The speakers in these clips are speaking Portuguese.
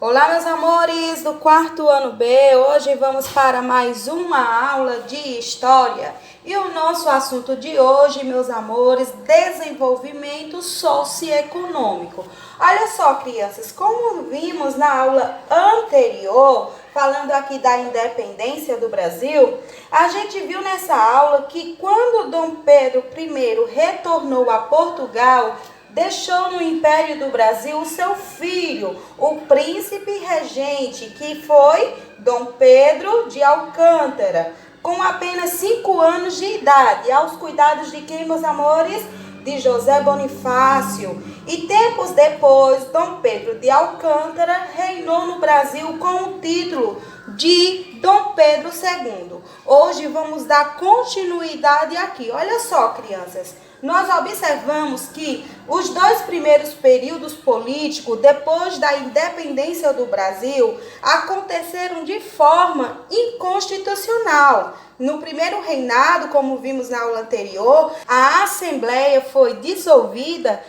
Olá, meus amores do quarto ano B. Hoje vamos para mais uma aula de História. E o nosso assunto de hoje, meus amores, desenvolvimento socioeconômico. Olha só, crianças, como vimos na aula anterior, falando aqui da independência do Brasil, a gente viu nessa aula que quando Dom Pedro I retornou a Portugal, deixou no Império do Brasil o seu filho, o príncipe regente, que foi Dom Pedro de Alcântara, com apenas 5 anos de idade, aos cuidados de quem, meus amores? De José Bonifácio. E tempos depois, Dom Pedro de Alcântara reinou no Brasil com o título de Dom Pedro II. Hoje vamos dar continuidade aqui. Olha só, crianças. Nós observamos que os 2 primeiros períodos políticos, depois da independência do Brasil, aconteceram de forma inconstitucional. No primeiro reinado, como vimos na aula anterior, a Assembleia foi dissolvida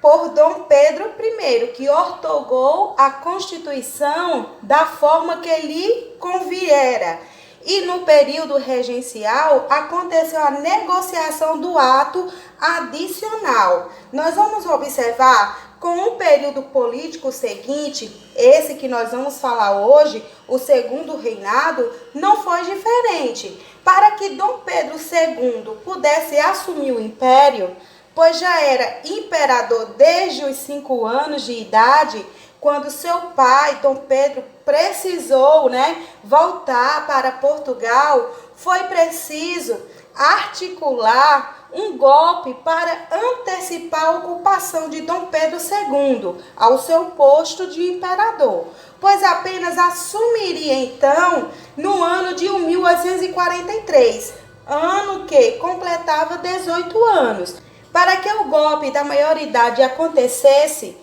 por Dom Pedro I, que ortogou a Constituição da forma que lhe conviera. E no período regencial aconteceu a negociação do ato adicional. Nós vamos observar com o período político seguinte, esse que nós vamos falar hoje, o segundo reinado, não foi diferente. Para que Dom Pedro II pudesse assumir o império, pois já era imperador desde os 5 anos de idade, quando seu pai, Dom Pedro, precisou, voltar para Portugal, foi preciso articular um golpe para antecipar a ocupação de Dom Pedro II ao seu posto de imperador, pois apenas assumiria então no ano de 1843, ano que completava 18 anos. Para que o golpe da maioridade acontecesse,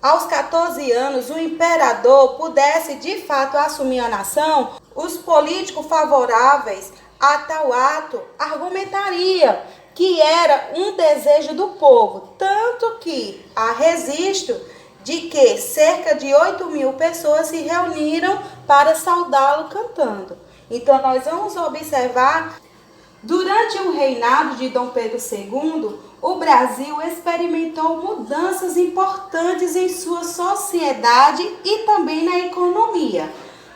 aos 14 anos, o imperador pudesse de fato assumir a nação, os políticos favoráveis a tal ato argumentariam que era um desejo do povo, tanto que há registro de que cerca de 8.000 pessoas se reuniram para saudá-lo cantando. Então nós vamos observar, durante o reinado de Dom Pedro II, o Brasil experimentou mudanças importantes em sua sociedade e também na economia.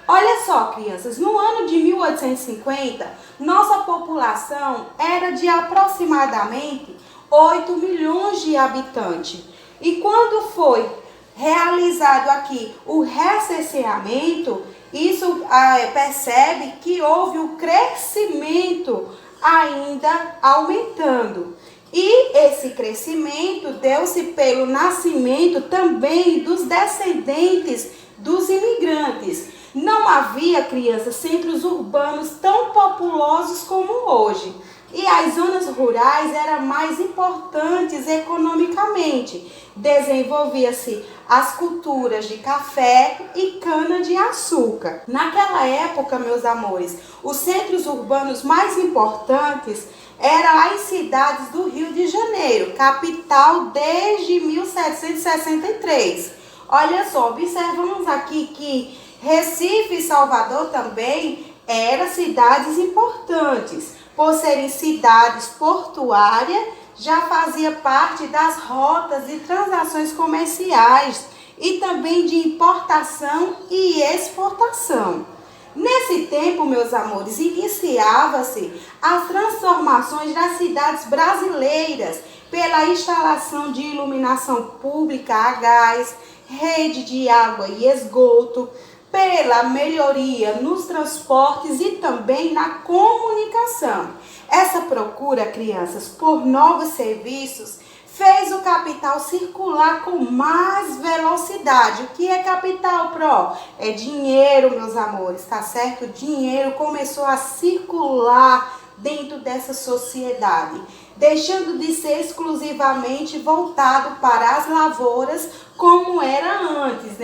Olha só, crianças, no ano de 1850, nossa população era de aproximadamente 8 milhões de habitantes. E quando foi realizado aqui o recenseamento, isso percebe que houve um crescimento ainda aumentando. E esse crescimento deu-se pelo nascimento também dos descendentes dos imigrantes. Não havia, crianças, centros urbanos tão populosos como hoje. E as zonas rurais eram mais importantes economicamente. Desenvolvia-se as culturas de café e cana-de-açúcar. Naquela época, meus amores, os centros urbanos mais importantes eram as cidades do Rio de Janeiro, capital desde 1763. Olha só, observamos aqui que Recife e Salvador também eram cidades importantes. Por serem cidades portuárias, já fazia parte das rotas e transações comerciais e também de importação e exportação. Nesse tempo, meus amores, iniciava-se as transformações das cidades brasileiras pela instalação de iluminação pública a gás, rede de água e esgoto, pela melhoria nos transportes e também na comunicação. Essa procura, crianças, por novos serviços fez o capital circular com mais velocidade. O que é capital, Pro? É dinheiro, meus amores, tá certo? O dinheiro começou a circular dentro dessa sociedade, deixando de ser exclusivamente voltado para as lavouras como era antes,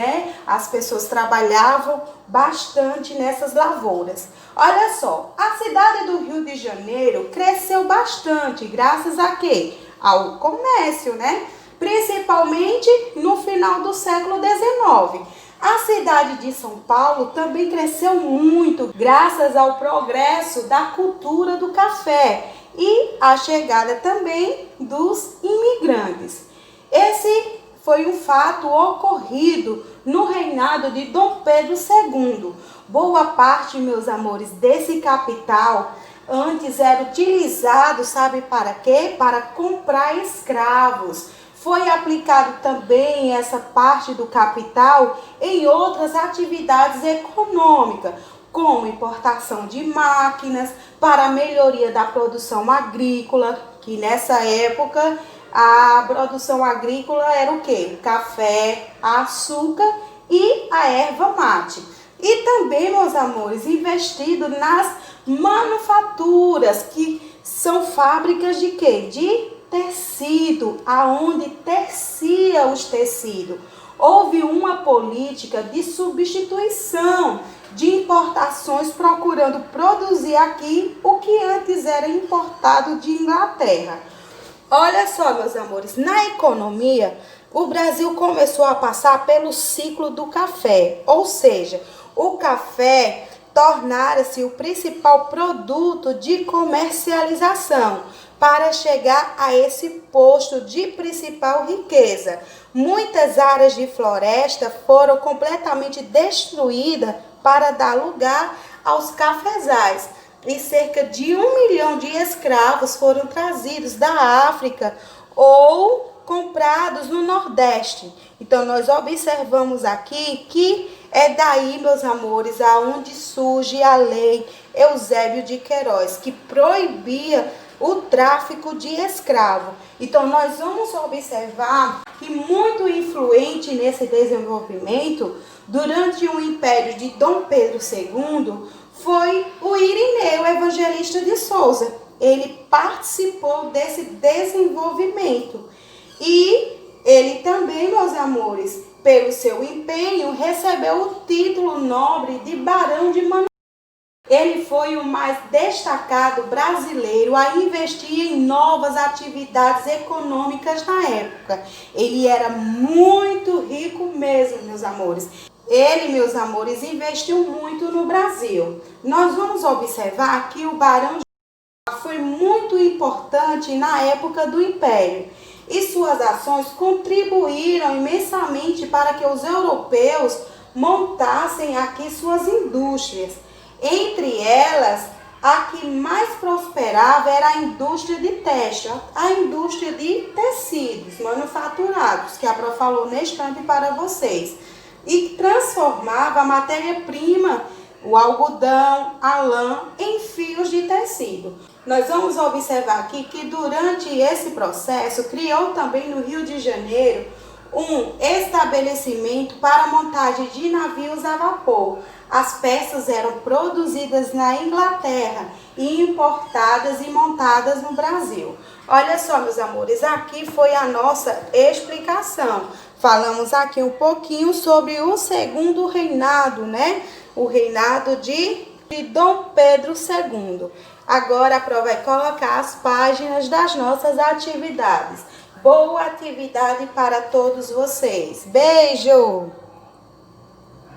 As pessoas trabalhavam bastante nessas lavouras. Olha só, a cidade do Rio de Janeiro cresceu bastante, graças a quê? Ao comércio, Principalmente no final do século XIX. A cidade de São Paulo também cresceu muito graças ao progresso da cultura do café e a chegada também dos imigrantes. Esse foi um fato ocorrido no reinado de Dom Pedro II. Boa parte, meus amores, desse capital antes era utilizado, sabe para quê? Para comprar escravos. Foi aplicado também essa parte do capital em outras atividades econômicas, como importação de máquinas para a melhoria da produção agrícola, que nessa época a produção agrícola era o quê? Café, açúcar e a erva mate. E também, meus amores, investido nas manufaturas, que são fábricas de quê? De tecido, aonde tecia os tecidos. Houve uma política de substituição de importações, procurando produzir aqui o que antes era importado de Inglaterra. Olha só, meus amores, na economia, o Brasil começou a passar pelo ciclo do café, ou seja, o café tornara-se o principal produto de comercialização para chegar a esse posto de principal riqueza. Muitas áreas de floresta foram completamente destruídas para dar lugar aos cafezais. E cerca de 1 milhão de escravos foram trazidos da África ou comprados no Nordeste. Então, nós observamos aqui que é daí, meus amores, aonde surge a lei Eusébio de Queiroz, que proibia o tráfico de escravo. Então, nós vamos observar que muito influente nesse desenvolvimento, durante o império de Dom Pedro II, foi o Irineu Evangelista de Souza. Ele participou desse desenvolvimento. E ele também, meus amores, pelo seu empenho, recebeu o título nobre de Barão de Manaus. Ele foi o mais destacado brasileiro a investir em novas atividades econômicas na época. Ele era muito rico mesmo, meus amores. Ele, meus amores, investiu muito no Brasil. Nós vamos observar que o Barão de Manaus foi muito importante na época do Império. E suas ações contribuíram imensamente para que os europeus montassem aqui suas indústrias. Entre elas, a que mais prosperava era a indústria de têxtil, a indústria de tecidos manufaturados, que a Pro falou neste instante para vocês. E transformava a matéria-prima, o algodão, a lã, em fios de tecido. Nós vamos observar aqui que durante esse processo criou também no Rio de Janeiro um estabelecimento para montagem de navios a vapor. As peças eram produzidas na Inglaterra e importadas e montadas no Brasil. Olha só, meus amores, aqui foi a nossa explicação. Falamos aqui um pouquinho sobre o segundo reinado, né? O reinado de Dom Pedro II. Agora a Pro vai colocar as páginas das nossas atividades. Boa atividade para todos vocês. Beijo!